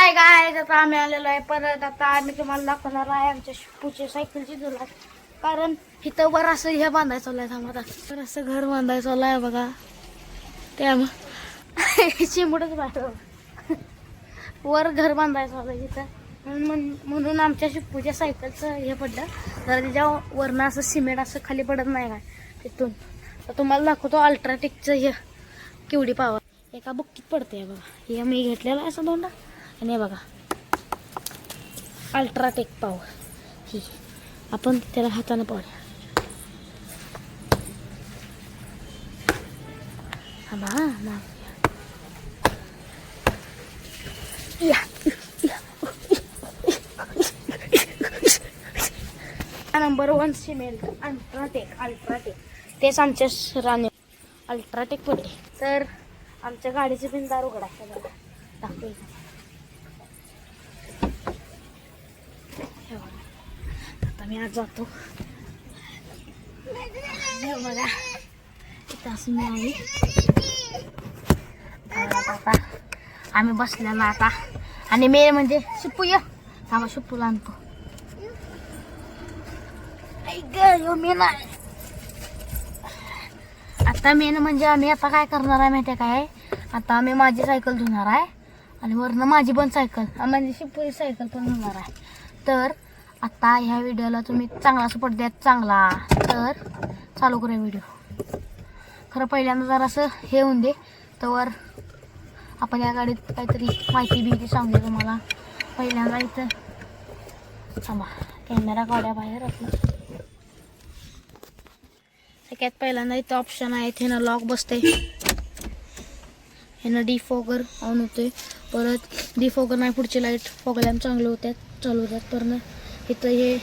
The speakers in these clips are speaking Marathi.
हाय गाइस, आता आम्ही आलेलो आहे परत. आता आम्ही तुम्हाला दाखवणार आहे आमच्या शिपूची सायकलची दुलात. कारण इथं वर असं हे बांधायचं चाललंय. थांबा तर असं घर बांधायचं चाललंय बघा. त्यामुळे चिमडच बाहेर वर घर बांधायचं चाललंय इथं. म्हणून आमच्या शिपूच्या सायकलचं हे पडलं. जर तिच्या वरनं असं सिमेंट असं खाली पडत नाही काय तिथून. तर तुम्हाला दाखवतो अल्ट्राटेकचं हे केवढी पावर एका बुक्कीत पडते बघा. हे मी घेतलेला आहे असं दोंडा. आणि हे बघा अल्ट्राटेक पावर ही. आपण त्याला हाताने पाहूया. नंबर 1 सिमेंट अल्ट्राटेक तेच आमच्या राणे अल्ट्राटेक पडले. तर आमच्या गाडीचे पण दार उघडायचं बघा. दाखवू आता मी आज जातो बघा. इथं असं मी आता आम्ही बसलेला आता. आणि मेन म्हणजे शिप्पू ये थांबा, शिप्पूला आणतो. मेन आता मेन म्हणजे आम्ही आता काय करणार आहे माहिती आहे काय. आता आम्ही माझी सायकल धुणार आहे आणि वरनं माझी पण सायकल म्हणजे शिपूची सायकल पण धुणार आहे. तर आता ह्या व्हिडिओला तुम्ही चांगला सपोर्ट द्या चांगला. तर चालू करूया व्हिडिओ. खरं पहिल्यांदा जर असं हे होऊन दे तर आपण या गाडीत काहीतरी माहिती बिहिती सांगू तुम्हाला. पहिल्यांदा इथं थांबा, कॅमेरा काढ्या बाहेर आपलं. सगळ्यात पहिल्यांदा इथं ऑप्शन आहे. ह्यानं लॉक बसते, ह्यानं डिफॉगर ऑन होते. परत डिफॉगर नाही, पुढची लाईट फॉगल्यानं चांगले होतात चालू होतात. तर इथं हे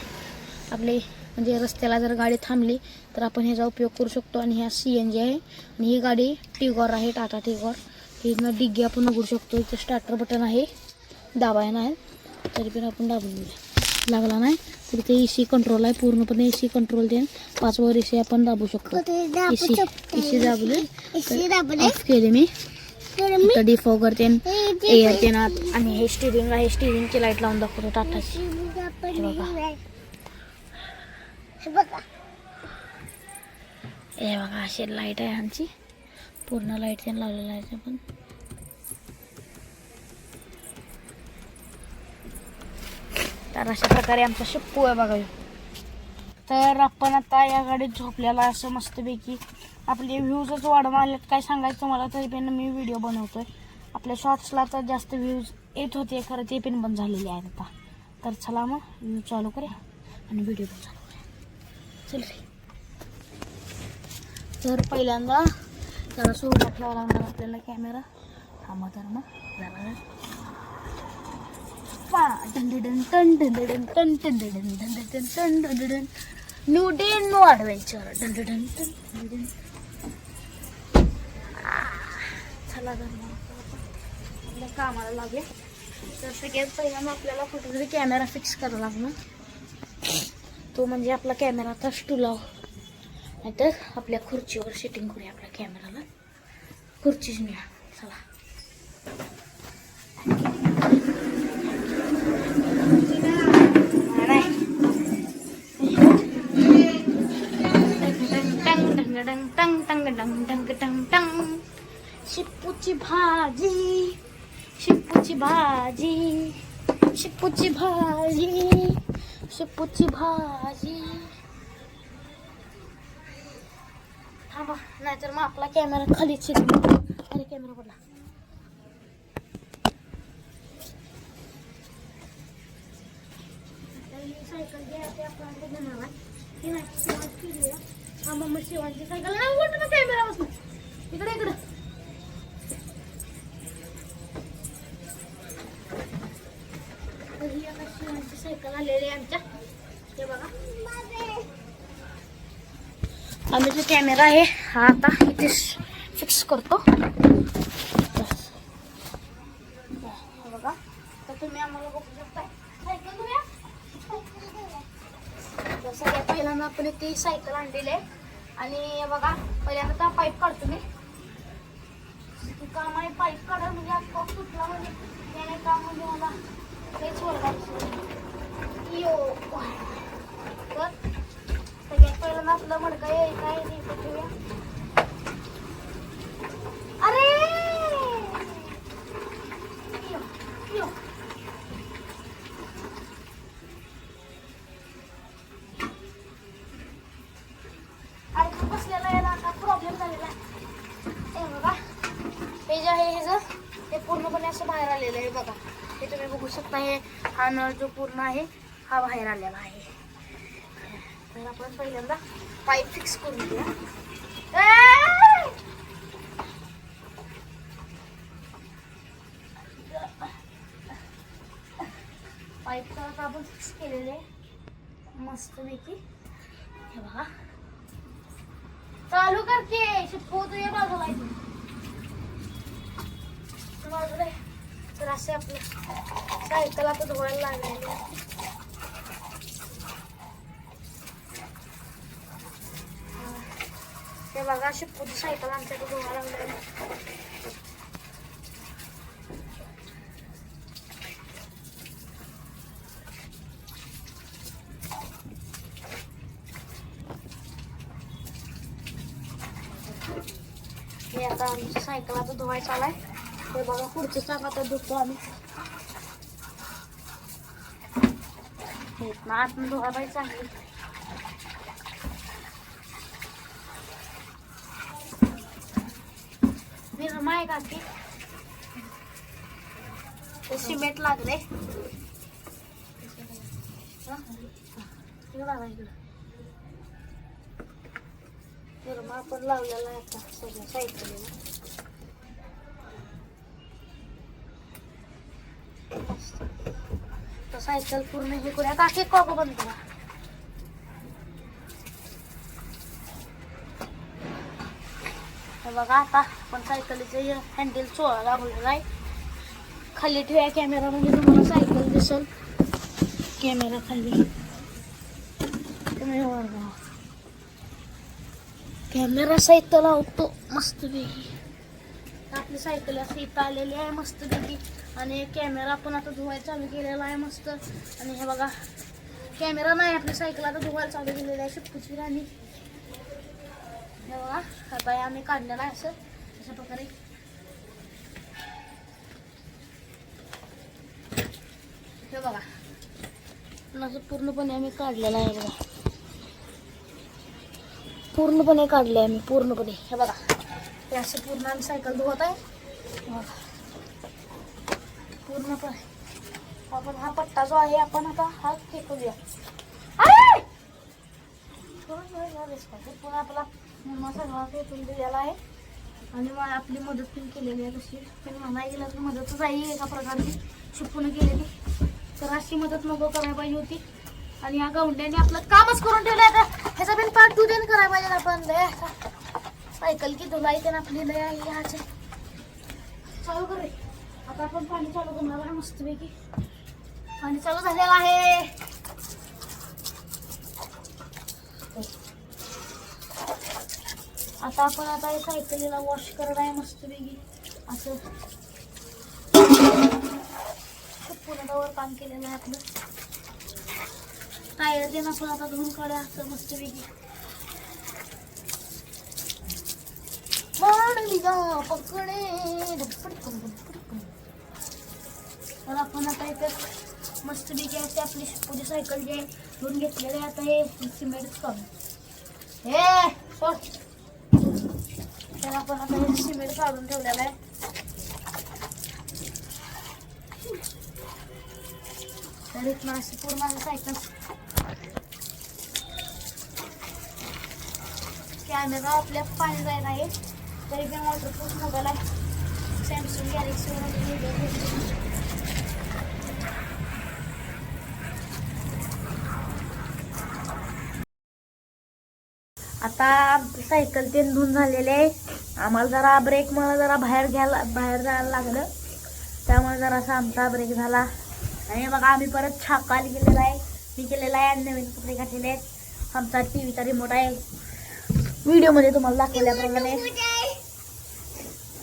आपले म्हणजे रस्त्याला जर गाडी थांबली तर आपण ह्याचा उपयोग करू शकतो. आणि ह्या CNG आहे आणि ही गाडी टिगॉर आहे, टाटा टिगॉर. इथनं डिग्गी आपण उघडू शकतो. इथं स्टार्टर बटन आहे, दाबाय नाही तरी पण आपण दाबून घेऊया. लागला नाही तर इथे AC कंट्रोल आहे, पूर्णपणे AC कंट्रोल देऊन 5 वर AC आपण दाबू शकतो. AC दाबले ऑफ केले मी. इथं डिफॉगर तेन एअर तेन आणि हे स्टिअरिंग आहे. स्टिअरिंगची लाईट लावून दाखवतो टाटाची. हे बघा अशी लाईट आहे आमची. पूर्ण लाईट तेन लावलेलं आहे आपण. तर अशा प्रकारे आमचा शिप्पू आहे बघा. तर आपण आता या गाडीत झोपलेला असं मस्तपैकी आपले व्ह्यूजच वाढवून आलेत. काय सांगायचं तुम्हाला, तरी पण मी व्हिडिओ बनवतोय. आपल्या शॉर्ट्सला तर जास्त व्ह्यूज येत होते, खरं ते पण बंद झालेले आहेत आता. तर चला मग व्ह्यू चालू करूया आणि व्हिडिओ पण चालू करूया. चल रे. तर पहिल्यांदा जरा सुरुवात ठेवायला लागणार आपल्याला कॅमेरा. हा मग तर मग जरा न्यू डे न्यू ॲडव्हेंचर. चला आपल्या कामाला लागले. तर सगळ्यात पहिल्यांदा आपल्याला कुठेतरी कॅमेरा फिक्स करावा लागणार. तो म्हणजे आपला कॅमेरा आता स्टूलावर नाहीतर आपल्या खुर्चीवर सेटिंग करूया आपल्या कॅमेराला. खुर्चीच मिळा. चला शिपूची भाजी, शिपूची भाजी, शिपूची भाजी, शिपूची भाजी. थांबा नाहीतर मग आपला कॅमेरा खालीच शिकतो. अरे कॅमेरा पडला. सायकल घ्यायची आपण घेणार आहे नाही. हा मग शिवांची सायकल नाही उलट ना कॅमेरा बसून इकडे इकडं. ही आता शिवांची सायकल आलेली आहे आमच्या. हे बघा आम्ही जो कॅमेरा आहे हा आता इथे फिक्स करतो. बघा तर तुम्ही आम्हाला बघू शकता सायकल. सगळ्यात पहिल्यांदा आपण इथे सायकल आणलेली आहे. आणि बघा पहिल्यांदा तर पाईप काढतो मी. काम आहे पाईप काढा म्हणजे आज पाऊस सुटला म्हणजे त्याने काम म्हणजे मला शकता हे हा नळ जो पूर्ण आहे हा बाहेर आलेला आहे. तर आपण पहिल्यांदा पाईप फिक्स करून घेऊया. पाईप तर आता आपण फिक्स केलेले मस्त पैकी. हे बघा चालू करते शिपू तू ये बाजूला बाजूला. तर असे आपलं सायकल आता धुवायला लागलेली आहे. हे बघा शिपूची सायकल आमच्याकडे धुवायला लागलेली. हे आता आमची सायकल आता धुवायचं आलाय. हे बघा पुढचे चाक आता धुतो आम्ही. ना आतून धुवायला चांगली. माय काकी ते सिमेंट लागले. मग आपण लावलेला आहे आता सगळ्या सायकलीला. तर सायकल पूर्ण हे करूया. काकी कॉक बंद करा. बघा आता आपण सायकलीचे हँडल चोळायला लागलेला आहे. खाली ठेवूया कॅमेरा म्हणजे तुम्हाला सायकल दिसेल. कॅमेरा खाली कॅमेरा सायकल लावतो मस्त पैकी. आपली सायकल असं इथं आलेली आहे मस्त पैकी. आणि कॅमेरा पण आता धुवायला चालू केलेला आहे मस्त. आणि हे बघा कॅमेरा नाही आपली सायकल आता धुवायला चालू केलेली आहे शिपूची. आणि हे बघा आता आम्ही काढलेला आहे असं अशा प्रकारे. हे बघा असं पूर्णपणे आम्ही काढलेला आहे. बघा पूर्णपणे काढले आम्ही पूर्णपणे. हे बघा हे असं पूर्ण आम्ही सायकल धुवत आहे. पूर्णपणे आपण हा पट्टा जो आहे आपण आता हा फेकूया. पण आपला सगळा फेकून दिलेला आहे. आणि मग आपली मदत पण केलेली आहे. कशी पण म्हणायला गेलं तर मदतच आहे एका प्रकारची शिपून केलेली. तर अशी मदत नको करायला पाहिजे होती. आणि या गौंड्याने आपलं कामच करून ठेवलं आहे. ह्याचा पण पार्ट 2 देण करायला पाहिजे आपण. सायकल की धुलाई त्यानं आपली लय आहे. ह्याचे चालू करू. आता आपण पाणी चालू करणार आहे मस्तपैकी. पाणी चालू झालेलं आहे. आता आपण आता या सायकलीला वॉश करणार आहे मस्तपैकी असं. पूर्णवर काम केलेलं आहे आपलं. टायर देणं आपण आता धुवून काढूया असं मस्तपैकी. तर आपण आता इथे मस्तपैकी अशी आपली शिपूची सायकल जी आहे धुवून घेतलेली आहे. आता हे सिमेंट काढून हे सोड. तर आपण आता हे सिमेंट काढून ठेवलेलं आहे. तर इथं अशी पूर्ण सायकल. कॅमेरा आपल्या पाणी जायला आहे. तरी पण वॉटरप्रूफ मोबाईल आहे. Samsung Galaxy. आता आमची सायकल ते धुवून झालेली आहे. आम्हाला जरा ब्रेक मला जरा बाहेर जायला लागलं. त्यामुळे जरासा आमचा ब्रेक झाला. आणि बघा आम्ही परत छाकाला गेलेला आहे. मी केलेला आहे आणि नवीन कपडे घातलेले आहेत. आमचा टीव्हीचा रिमोट आहे व्हिडिओमध्ये तुम्हाला दाखवल्याप्रमाणे.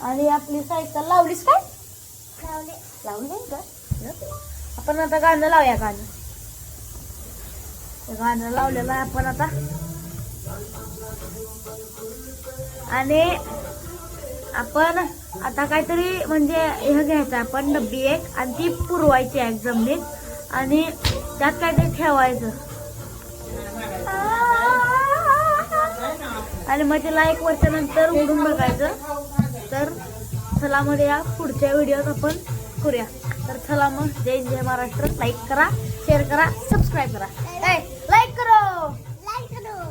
आणि आपली सायकल लावलीस काय? लावली का? आपण आता गाणं लावूया. गाणं लावलेलं आहे आपण आता. आणि आपण आता काहीतरी म्हणजे हे घ्यायचं आपण डब्बी एक आणि ती पुरवायची आहे जमिनीत. आणि त्यात काहीतरी ठेवायचं. आणि मग त्याला 1 वर्षानंतर उघडून बघायचं. तर चला मध्ये या पुढच्या व्हिडिओत आपण करूया. तर चला मग, जय जय महाराष्ट्र. लाईक करा, शेअर करा, सबस्क्राईब करा. लाईक करो,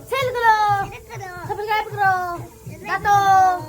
शेअर करो, सबस्क्राईब करो. जातो.